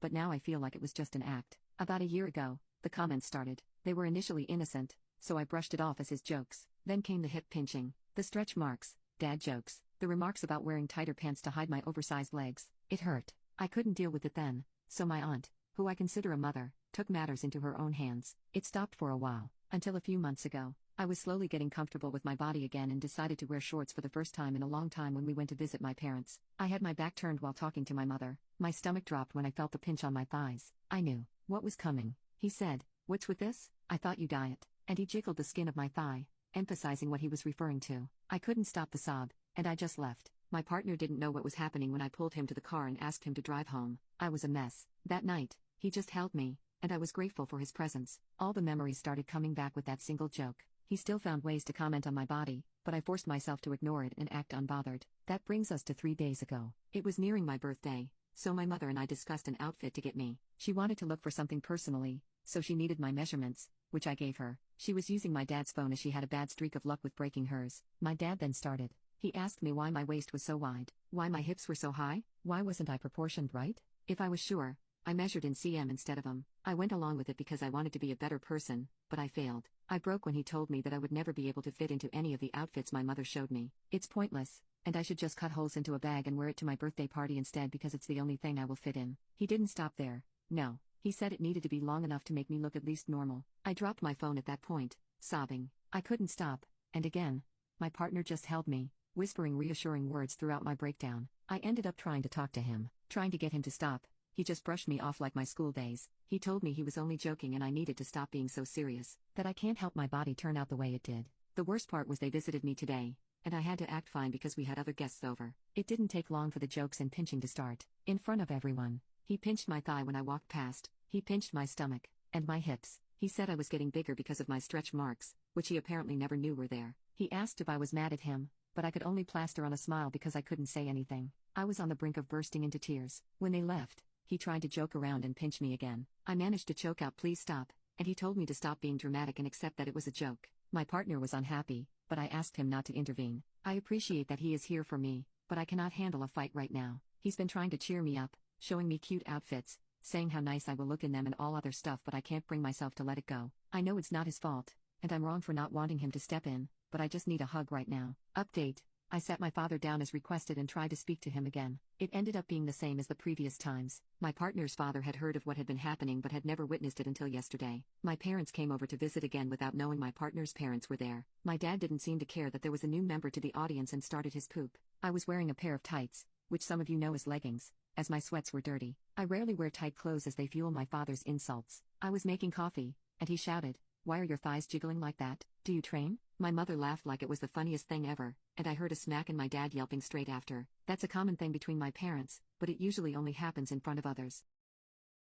but now I feel like it was just an act. About a year ago, the comments started. They were initially innocent, so I brushed it off as his jokes. Then came the hip pinching, the stretch marks, dad jokes, the remarks about wearing tighter pants to hide my oversized legs. It hurt. I couldn't deal with it then, so my aunt, who I consider a mother, took matters into her own hands. It stopped for a while, until a few months ago. I was slowly getting comfortable with my body again and decided to wear shorts for the first time in a long time when we went to visit my parents. I had my back turned while talking to my mother. My stomach dropped when I felt the pinch on my thighs. I knew what was coming. He said, "What's with this? I thought you diet." And he jiggled the skin of my thigh, emphasizing what he was referring to. I couldn't stop the sob, and I just left. My partner didn't know what was happening when I pulled him to the car and asked him to drive home. I was a mess. That night, he just held me, and I was grateful for his presence. All the memories started coming back with that single joke. He still found ways to comment on my body, but I forced myself to ignore it and act unbothered. That brings us to 3 days ago. It was nearing my birthday, so my mother and I discussed an outfit to get me. She wanted to look for something personally, so she needed my measurements, which I gave her. She was using my dad's phone as she had a bad streak of luck with breaking hers. My dad then started. He asked me why my waist was so wide, why my hips were so high, why wasn't I proportioned right? If I was sure, I measured in cm instead of I went along with it because I wanted to be a better person, but I failed. I broke when he told me that I would never be able to fit into any of the outfits my mother showed me. It's pointless, and I should just cut holes into a bag and wear it to my birthday party instead because it's the only thing I will fit in. He didn't stop there. No, he said it needed to be long enough to make me look at least normal. I dropped my phone at that point, sobbing. I couldn't stop, and again, my partner just held me, whispering reassuring words throughout my breakdown. I ended up trying to talk to him, trying to get him to stop. He just brushed me off like my school days. He told me he was only joking and I needed to stop being so serious, that I can't help my body turn out the way it did. The worst part was they visited me today, and I had to act fine because we had other guests over. It didn't take long for the jokes and pinching to start. In front of everyone, he pinched my thigh when I walked past, he pinched my stomach, and my hips. He said I was getting bigger because of my stretch marks, which he apparently never knew were there. He asked if I was mad at him, but I could only plaster on a smile because I couldn't say anything. I was on the brink of bursting into tears. When they left, he tried to joke around and pinch me again. I managed to choke out "Please stop," and he told me to stop being dramatic and accept that it was a joke. My partner was unhappy, but I asked him not to intervene. I appreciate that he is here for me, but I cannot handle a fight right now. He's been trying to cheer me up, showing me cute outfits, saying how nice I will look in them and all other stuff, but I can't bring myself to let it go. I know it's not his fault, and I'm wrong for not wanting him to step in, but I just need a hug right now. Update: I sat my father down as requested and tried to speak to him again. It ended up being the same as the previous times. My partner's father had heard of what had been happening but had never witnessed it until yesterday. My parents came over to visit again without knowing my partner's parents were there. My dad didn't seem to care that there was a new member to the audience and started his poop. I was wearing a pair of tights, which some of you know as leggings, as my sweats were dirty. I rarely wear tight clothes as they fuel my father's insults. I was making coffee, and he shouted, "Why are your thighs jiggling like that? Do you train?" My mother laughed like it was the funniest thing ever, and I heard a smack and my dad yelping straight after. That's a common thing between my parents, but it usually only happens in front of others.